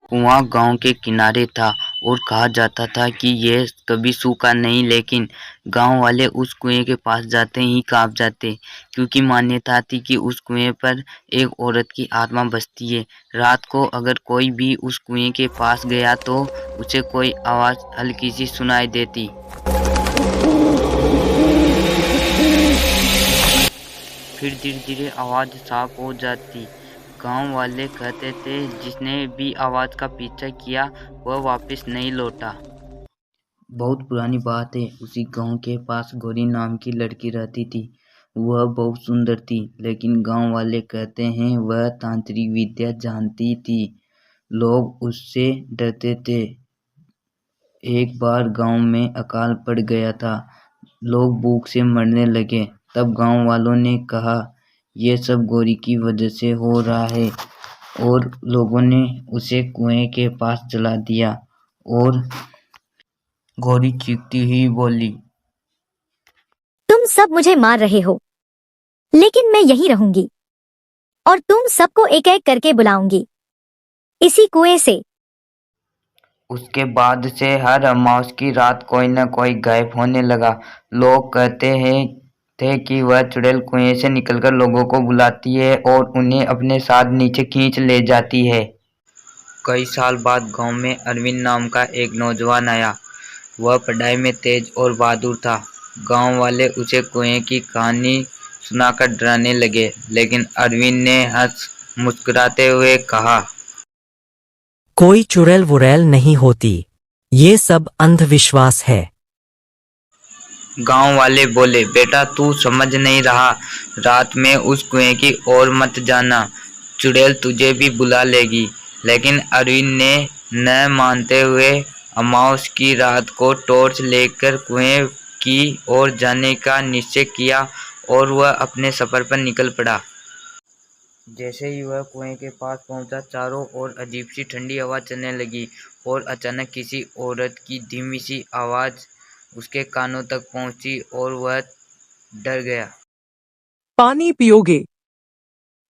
कुआं गांव के किनारे था और कहा जाता था कि यह कभी सूखा नहीं, लेकिन गांव वाले उस कुएं के पास जाते ही कांप जाते, क्योंकि मान्यता थी कि उस कुएं पर एक औरत की आत्मा बसती है। रात को अगर कोई भी उस कुएं के पास गया तो उसे कोई आवाज़ हल्की सी सुनाई देती। फिर धीरे धीरे आवाज़ साफ हो जाती। गांव वाले कहते थे जिसने भी आवाज़ का पीछा किया वह वापस नहीं लौटा। बहुत पुरानी बात है। उसी गांव के पास गौरी नाम की लड़की रहती थी। वह बहुत सुंदर थी, लेकिन गांव वाले कहते हैं वह तांत्रिक विद्या जानती थी। लोग उससे डरते थे। एक बार गांव में अकाल पड़ गया था। लोग भूख से मरने लगे। तब गांव वालों ने कहा यह सब गौरी की वजह से हो रहा है, और लोगों ने उसे कुएं के पास जला दिया। और गौरी चीखती हुई बोली, तुम सब मुझे मार रहे हो, लेकिन मैं यहीं रहूंगी और तुम सबको एक एक करके बुलाऊंगी इसी कुएं से। उसके बाद से हर अमावस की रात कोई न कोई गायब होने लगा। लोग कहते हैं थे कि वह चुड़ैल कुएं से निकलकर लोगों को बुलाती है और उन्हें अपने साथ नीचे खींच ले जाती है। कई साल बाद गांव में अरविंद नाम का एक नौजवान आया। वह पढ़ाई में तेज और बहादुर था। गांव वाले उसे कुएं की कहानी सुनाकर डराने लगे, लेकिन अरविंद ने हंस मुस्कुराते हुए कहा, कोई चुड़ैल वुड़ैल नहीं होती, ये सब अंधविश्वास है। गांव वाले बोले, बेटा तू समझ नहीं रहा, रात में उस कुएं की ओर मत जाना, चुड़ैल तुझे भी बुला लेगी। लेकिन अरविंद ने न मानते हुए अमावस की रात को टॉर्च लेकर कुएं की ओर जाने का निश्चय किया और वह अपने सफर पर निकल पड़ा। जैसे ही वह कुएं के पास पहुंचा, चारों ओर अजीब सी ठंडी हवा चलने लगी और अचानक किसी औरत की धीमी सी आवाज़ उसके कानों तक पहुंची और वह डर गया। पानी पियोगे?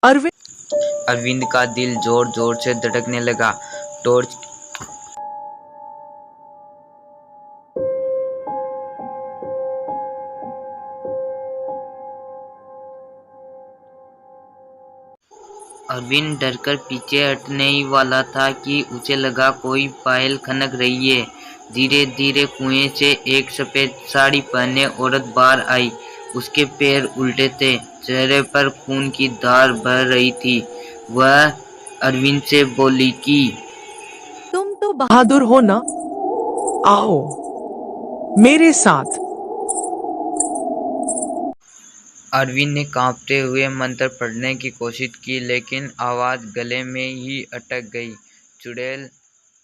अरविंद का दिल जोर जोर से धड़कने लगा। टॉर्च अरविंद डरकर पीछे हटने ही वाला था कि उसे लगा कोई पायल खनक रही है। धीरे धीरे कुएं से एक सफेद साड़ी पहने औरत बाहर आई। उसके पैर उल्टे थे, चेहरे पर खून की धार बह रही थी। वह अरविंद से बोली कि तुम तो बहादुर हो ना, आओ मेरे साथ। अरविंद ने कांपते हुए मंत्र पढ़ने की कोशिश की, लेकिन आवाज़ गले में ही अटक गई। चुड़ैल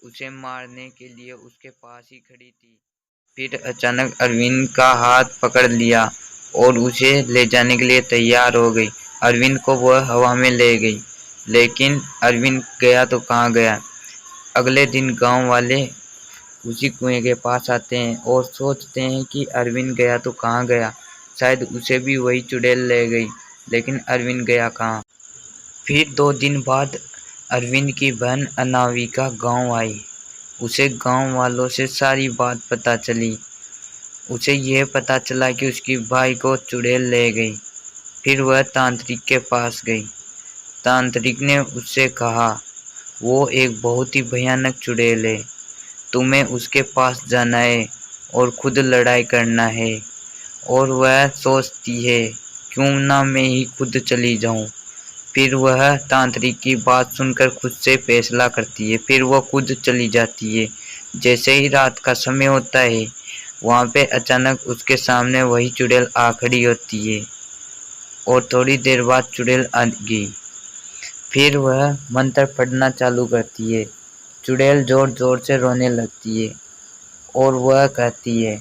उसे मारने के लिए उसके पास ही खड़ी थी। फिर अचानक अरविंद का हाथ पकड़ लिया और उसे ले जाने के लिए तैयार हो गई। अरविंद को वह हवा में ले गई, लेकिन अरविंद गया तो कहाँ गया। अगले दिन गांव वाले उसी कुएं के पास आते हैं और सोचते हैं कि अरविंद गया तो कहाँ गया, शायद उसे भी वही चुड़ैल ले गई। लेकिन अरविंद गया कहाँ। फिर 2 दिन बाद अरविंद की बहन अनामिका गांव आई। उसे गांव वालों से सारी बात पता चली। उसे यह पता चला कि उसकी भाई को चुड़ैल ले गई। फिर वह तांत्रिक के पास गई। तांत्रिक ने उससे कहा, वो एक बहुत ही भयानक चुड़ैल है, तुम्हें उसके पास जाना है और खुद लड़ाई करना है। और वह सोचती है क्यों ना मैं ही खुद चली जाऊं। फिर वह तांत्रिक की बात सुनकर खुद से फैसला करती है। फिर वह खुद चली जाती है। जैसे ही रात का समय होता है, वहाँ पे अचानक उसके सामने वही चुड़ैल आ खड़ी होती है और थोड़ी देर बाद चुड़ैल आ गई। फिर वह मंत्र पढ़ना चालू करती है। चुड़ैल जोर जोर से रोने लगती है और वह कहती है,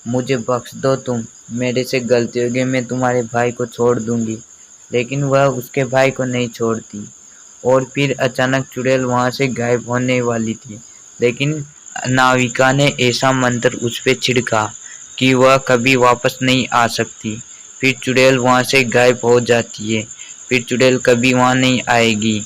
मुझे बख्श दो तुम, मेरे से गलती हो गई, मैं तुम्हारे भाई को छोड़ दूंगी। लेकिन वह उसके भाई को नहीं छोड़ती। और फिर अचानक चुड़ैल वहाँ से गायब होने वाली थी, लेकिन नाविका ने ऐसा मंत्र उस पर छिड़का कि वह कभी वापस नहीं आ सकती। फिर चुड़ैल वहाँ से गायब हो जाती है। फिर चुड़ैल कभी वहाँ नहीं आएगी।